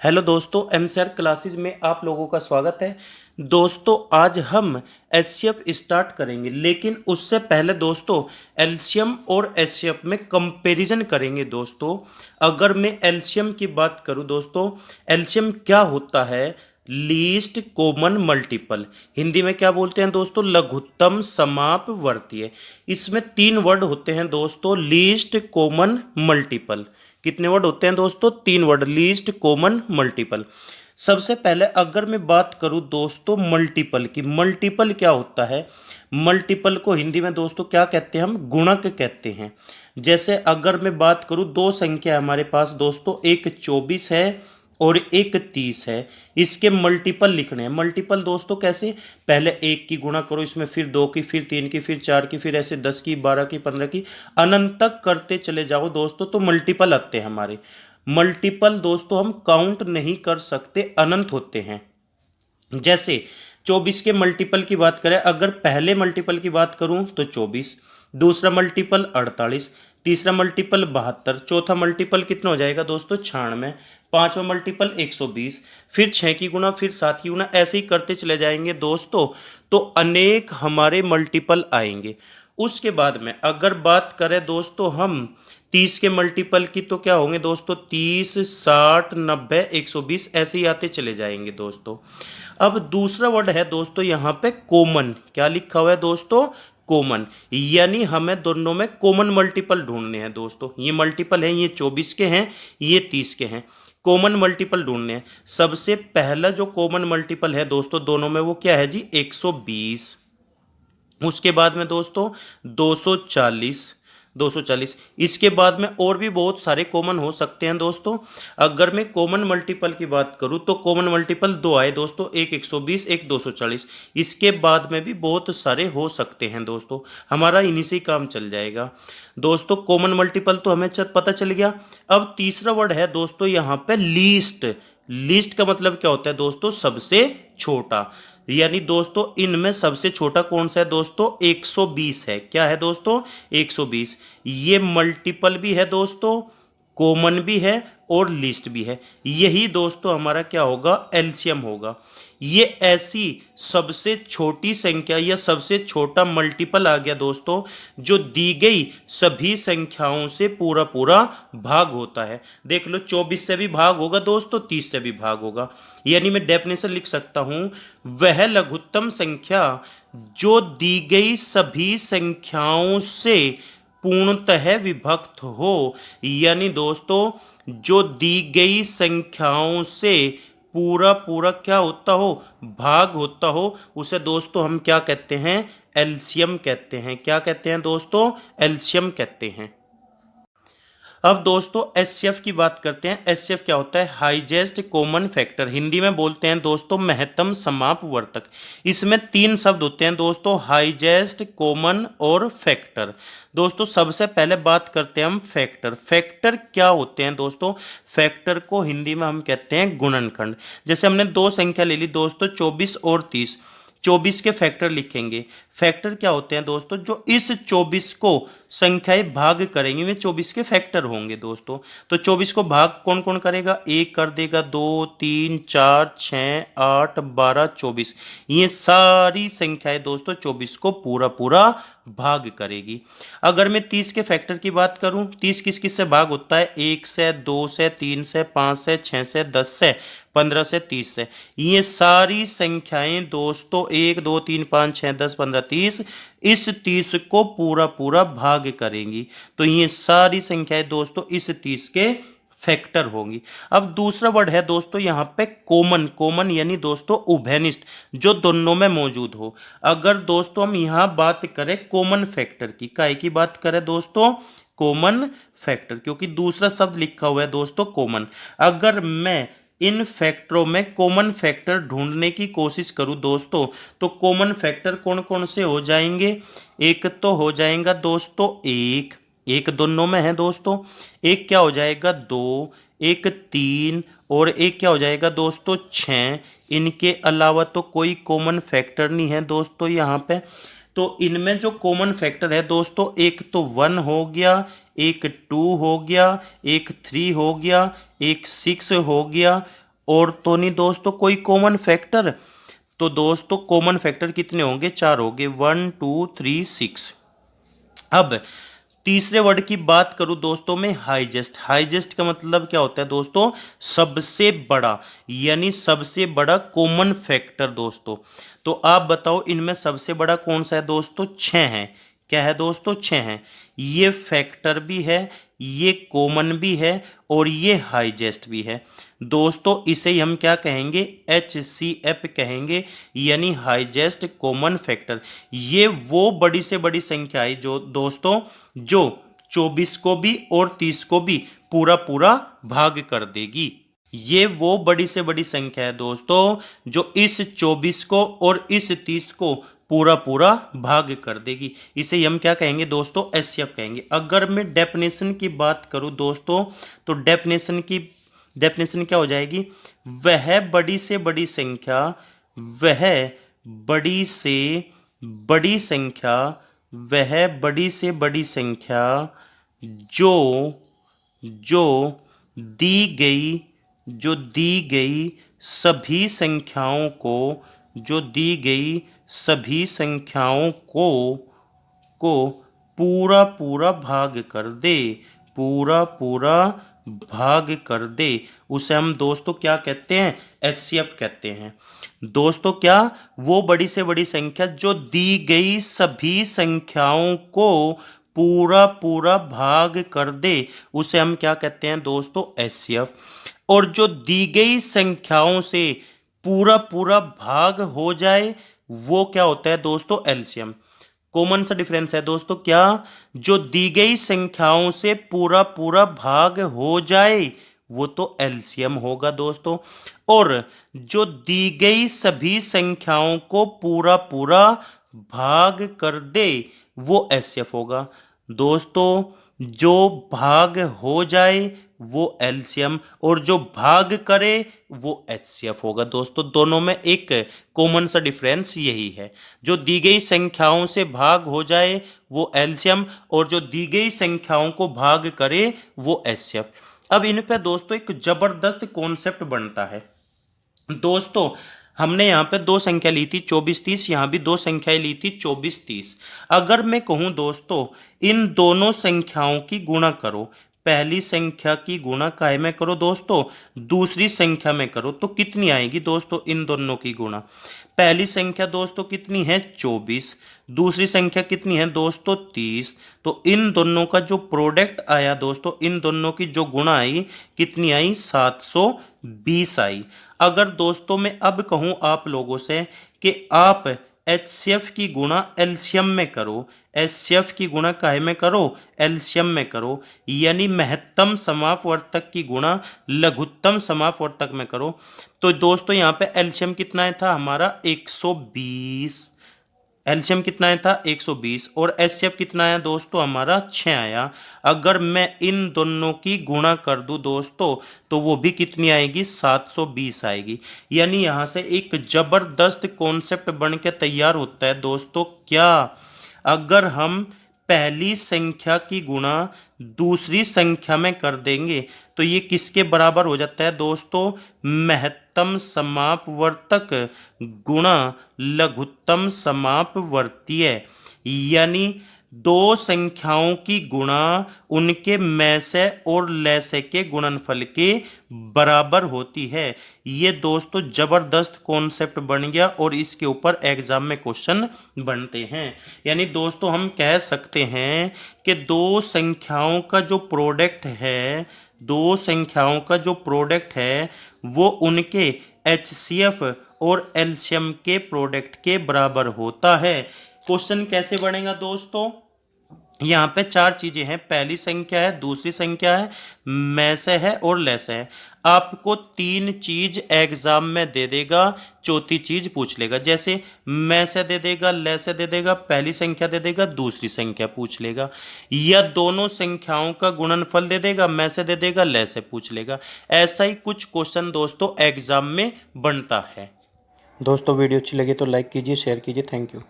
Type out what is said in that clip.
Hello दोस्तों, MCR classes में आप लोगों का स्वागत है। दोस्तों आज हम एचसीएफ स्टार्ट करेंगे, लेकिन उससे पहले दोस्तों एलसीएम और एचसीएफ में कंपैरिजन करेंगे। दोस्तों अगर मैं एलसीएम की बात करूं दोस्तों, एलसीएम क्या होता है? Least common multiple. हिंदी में क्या बोलते हैं दोस्तों? लघुत्तम समापवर्तीय। इसमें तीन वर्ड होते हैं दोस्तों, लीस्ट कॉमन मल्टीपल। कितने वर्ड होते हैं दोस्तों? तीन वर्ड, लीस्ट कॉमन मल्टीपल। सबसे पहले अगर मैं बात करूं दोस्तों मल्टीपल की, मल्टीपल क्या होता है? मल्टीपल को हिंदी में दोस्तों क्या कहते हैं? हम गुणक कहते हैं। जैसे अगर मैं बात करूं, दो संख्या हमारे पास दोस्तों, एक 24 है और एक 30 है। इसके मल्टीपल लिखने हैं। मल्टीपल दोस्तों कैसे? पहले एक की गुणा करो, इसमें फिर दो की, फिर तीन की, फिर चार की, फिर ऐसे 10 की, 12 की, 15 की, अनंत तक करते चले जाओ दोस्तों, तो मल्टीपल आते हैं हमारे। मल्टीपल दोस्तों हम काउंट नहीं कर सकते, अनंत होते हैं। जैसे 24 के मल्टीपल की बात करें, अगर पहले मल्टीपल की बात करूं तो 24, दूसरा मल्टीपल 48, तीसरा मल्टीपल 72, चौथा मल्टीपल कितना हो जाएगा दोस्तों? 96, पांचवा मल्टीपल 120, फिर 6 की गुना, फिर 7 की गुना, ऐसे ही करते चले जाएंगे दोस्तों, तो अनेक हमारे मल्टीपल आएंगे। उसके बाद में अगर बात करें दोस्तों हम 30 के मल्टीपल की, तो क्या होंगे दोस्तों? 30, 60, 90, 120, ऐसे ही आते चले जाएंगे दोस्तों। अब दूसरा वर्ड है दोस्तों यहाँ पे कॉमन। क्या लिखा हुआ है दोस्तों? कॉमन। यानी हमें दोनों में कॉमन मल्टीपल ढूंढने हैं दोस्तों। ये मल्टीपल हैं, ये 24 के हैं, ये 30 के हैं। कॉमन मल्टीपल ढूंढने हैं। सबसे पहला जो कॉमन मल्टीपल है दोस्तों दोनों में, वो क्या है जी? 120। उसके बाद में दोस्तों 240, 240। इसके बाद में और भी बहुत सारे कॉमन हो सकते हैं दोस्तों। अगर मैं कॉमन मल्टीपल की बात करूं तो कॉमन मल्टीपल दो आए दोस्तों, एक 120, एक 240। इसके बाद में भी बहुत सारे हो सकते हैं दोस्तों, हमारा इन्हीं से ही काम चल जाएगा दोस्तों। कॉमन मल्टीपल तो हमें पता चल गया। अब तीसरा वर्ड है दोस्तों यहाँ पे लीस्ट। लीस्ट का मतलब क्या होता है दोस्तों? सबसे छोटा। यानी दोस्तों इनमें सबसे छोटा कौन सा है दोस्तों? 120 है। क्या है दोस्तों? 120। ये मल्टीपल भी है दोस्तों, कॉमन भी है और लिस्ट भी है। यही दोस्तों हमारा क्या होगा? एलसीएम होगा। ये ऐसी सबसे छोटी संख्या या सबसे छोटा मल्टीपल आ गया दोस्तों, जो दी गई सभी संख्याओं से पूरा पूरा भाग होता है। देख लो, 24 से भी भाग होगा दोस्तों, 30 से भी भाग होगा। यानी मैं डेफिनेशन लिख सकता हूं, वह लघुत्तम संख्या जो दी गई सभी संख्याओं से पूर्णतः विभक्त हो। यानी दोस्तों जो दी गई संख्याओं से पूरा पूरा क्या होता हो? भाग होता हो, उसे दोस्तों हम क्या कहते हैं? एलसीएम कहते हैं। क्या कहते हैं दोस्तों? एलसीएम कहते हैं। अब दोस्तों एचसीएफ की बात करते हैं। एचसीएफ क्या होता है? Highest common factor. हिंदी में बोलते हैं दोस्तों महत्तम समापवर्तक। इसमें तीन शब्द होते हैं दोस्तों, हाईएस्ट, कॉमन और फैक्टर। दोस्तों सबसे पहले बात करते हैं हम फैक्टर। फैक्टर क्या होते हैं दोस्तों? फैक्टर को हिंदी में हम कहते हैं गुणनखंड। जैसे हमने दो संख्या ले ली दोस्तों, 24 और 30। 24 के फैक्टर लिखेंगे। फैक्टर क्या होते हैं दोस्तों? जो इस 24 को संख्याएं भाग करेंगे, वे 24 के फैक्टर होंगे दोस्तों। तो 24 को भाग कौन कौन करेगा? एक कर देगा, 2, 3, 4, 6, 8, 12, 24। ये सारी संख्याएं दोस्तों 24 को पूरा पूरा भाग करेगी। अगर मैं 30 के फैक्टर की बात करूं, 30 किस किस से भाग होता है? 1 से, 2 से, 3 से, 5 से, 6 से, 10 से, 15 से, 30 से। ये सारी संख्याएं दोस्तों 1, 2, 3, 5, 6, 10, 15, 30, इस 30 को पूरा पूरा भाग करेंगी। तो ये सारी संख्याएं दोस्तों इस 30 के फैक्टर होंगी। अब दूसरा वर्ड है दोस्तों यहाँ पे कॉमन। कॉमन यानी दोस्तों उभयनिष्ठ, जो दोनों में मौजूद हो। अगर दोस्तों हम यहाँ बात करें कॉमन फैक्टर की, काय की बात करें दोस्तों? कॉमन फैक्टर, क्योंकि दूसरा शब्द लिखा हुआ है दोस्तों कॉमन। अगर मैं इन फैक्टरों में कॉमन फैक्टर ढूंढने की कोशिश करूं दोस्तों, तो कॉमन फैक्टर कौन कौन से हो जाएंगे? एक तो हो जाएगा दोस्तों एक, एक दोनों में है दोस्तों। एक क्या हो जाएगा? 2, एक 3, और एक क्या हो जाएगा दोस्तों? 6। इनके अलावा तो कोई कॉमन फैक्टर नहीं है दोस्तों यहाँ पे। तो इनमें जो कॉमन फैक्टर है दोस्तों, एक तो 1 हो गया, एक 2 हो गया, एक 3 हो गया, एक 6 हो गया, और तो नहीं दोस्तों कोई कॉमन फैक्टर। तो दोस्तों कॉमन फैक्टर कितने होंगे, 4 होंगे, 1 2 3 6। अब तीसरे वर्ड की बात करूं दोस्तों में, हाईजेस्ट। हाईजेस्ट का मतलब क्या होता है दोस्तों, सबसे बड़ा, यानी सबसे बड़ा कॉमन फैक्टर दोस्तों। तो आप बताओ इनमें सबसे बड़ा कौन सा है दोस्तों, 6 है। क्या है दोस्तों, 6 है। ये फैक्टर भी है, ये कॉमन भी है और ये हाईजेस्ट भी है दोस्तों। इसे ही हम क्या कहेंगे, HCF कहेंगे, यानी हाईजेस्ट कॉमन फैक्टर। ये वो बड़ी से बड़ी संख्या है जो दोस्तों जो 24 को भी और 30 को भी पूरा पूरा भाग कर देगी। ये वो बड़ी से बड़ी संख्या है दोस्तों जो इस 24 को और इस 30 को पूरा पूरा भाग कर देगी। इसे हम क्या कहेंगे दोस्तों, एचसीएफ कहेंगे। अगर मैं डेफिनेशन की बात करूं दोस्तों, तो डेफिनेशन क्या हो जाएगी, वह बड़ी से बड़ी संख्या, वह बड़ी से बड़ी संख्या, वह बड़ी से बड़ी संख्या जो जो दी गई जो दी गई सभी संख्याओं को, जो दी गई सभी संख्याओं को पूरा पूरा भाग कर दे, पूरा पूरा भाग कर दे, उसे हम दोस्तों क्या कहते हैं, एचसीएफ कहते हैं दोस्तों। क्या, वो बड़ी से बड़ी संख्या जो दी गई सभी संख्याओं को पूरा पूरा भाग कर दे, उसे हम क्या कहते हैं दोस्तों, एचसीएफ। और जो दी गई संख्याओं से पूरा पूरा भाग हो जाए वो क्या होता है दोस्तों, एलसीएम। कॉमन सा डिफरेंस है दोस्तों, क्या, जो दी गई संख्याओं से पूरा पूरा भाग हो जाए वो तो एलसीएम होगा दोस्तों, और जो दी गई सभी संख्याओं को पूरा पूरा भाग कर दे वो एचसीएफ होगा दोस्तों। जो भाग हो जाए वो एलसीएम और जो भाग करे वो एचसीएफ होगा दोस्तों। दोनों में एक कॉमन सा डिफरेंस यही है, जो दी गई संख्याओं से भाग हो जाए वो एलसीएम और जो दी गई संख्याओं को भाग करे वो एचसीएफ। अब इन पे दोस्तों एक जबरदस्त कॉन्सेप्ट बनता है दोस्तों। हमने यहाँ पे दो संख्या ली थी 24-30, यहाँ भी दो संख्याएं ली थी 24-30। अगर मैं कहूँ दोस्तों इन दोनों संख्याओं की गुणा करो, पहली संख्या की गुणा काहे में करो दोस्तों, दूसरी संख्या में करो, तो कितनी आएगी दोस्तों इन दोनों की गुणा। पहली संख्या दोस्तों कितनी है 24, दूसरी संख्या कितनी है दोस्तों 30। तो इन दोनों का जो प्रोडक्ट आया दोस्तों, इन दोनों की जो गुणा आई कितनी आई, 720 आई। अगर दोस्तों मैं अब कहूँ आप लोगों से कि आप एचसीएफ की गुणा एलसीएम में करो, एचसीएफ की गुणा काहे में करो, एलसीएम में करो, यानी महत्तम समापवर्तक की गुणा लघुत्तम समापवर्तक में करो, तो दोस्तों यहाँ पे एलसीएम कितना था हमारा 120। एलसीएम कितना आया था 120 और एचसीएफ कितना आया दोस्तों हमारा 6 आया। अगर मैं इन दोनों की गुणा कर दूं दोस्तों तो वो भी कितनी आएगी, 720 आएगी। यानी यहाँ से एक जबरदस्त कॉन्सेप्ट बन के तैयार होता है दोस्तों। क्या, अगर हम पहली संख्या की गुणा दूसरी संख्या में कर देंगे तो ये किसके बराबर हो जाता है दोस्तों, महत्तम समापवर्तक गुणा लघुत्तम समापवर्तीय। यानी दो संख्याओं की गुणा उनके मैसे और लैसे के गुणनफल के बराबर होती है। ये दोस्तों जबरदस्त कॉन्सेप्ट बन गया और इसके ऊपर एग्जाम में क्वेश्चन बनते हैं। यानी दोस्तों हम कह सकते हैं कि दो संख्याओं का जो प्रोडक्ट है, दो संख्याओं का जो प्रोडक्ट है वो उनके एचसीएफ और एलसीएम के प्रोडक्ट के बराबर होता है। क्वेश्चन कैसे बनेगा दोस्तों, यहाँ पे चार चीजें हैं, पहली संख्या है, दूसरी संख्या है, मैसे है और लैसे है। आपको तीन चीज एग्जाम में दे देगा, चौथी चीज पूछ लेगा। जैसे मैसे दे देगा, लैसे दे देगा, पहली संख्या दे देगा, दूसरी संख्या पूछ लेगा, या दोनों संख्याओं का गुणनफल दे देगा, मैसे दे देगा, लैसे पूछ लेगा। ऐसा ही कुछ क्वेश्चन दोस्तों एग्जाम में बनता है। दोस्तों वीडियो अच्छी लगी तो लाइक कीजिए, शेयर कीजिए। Thank you.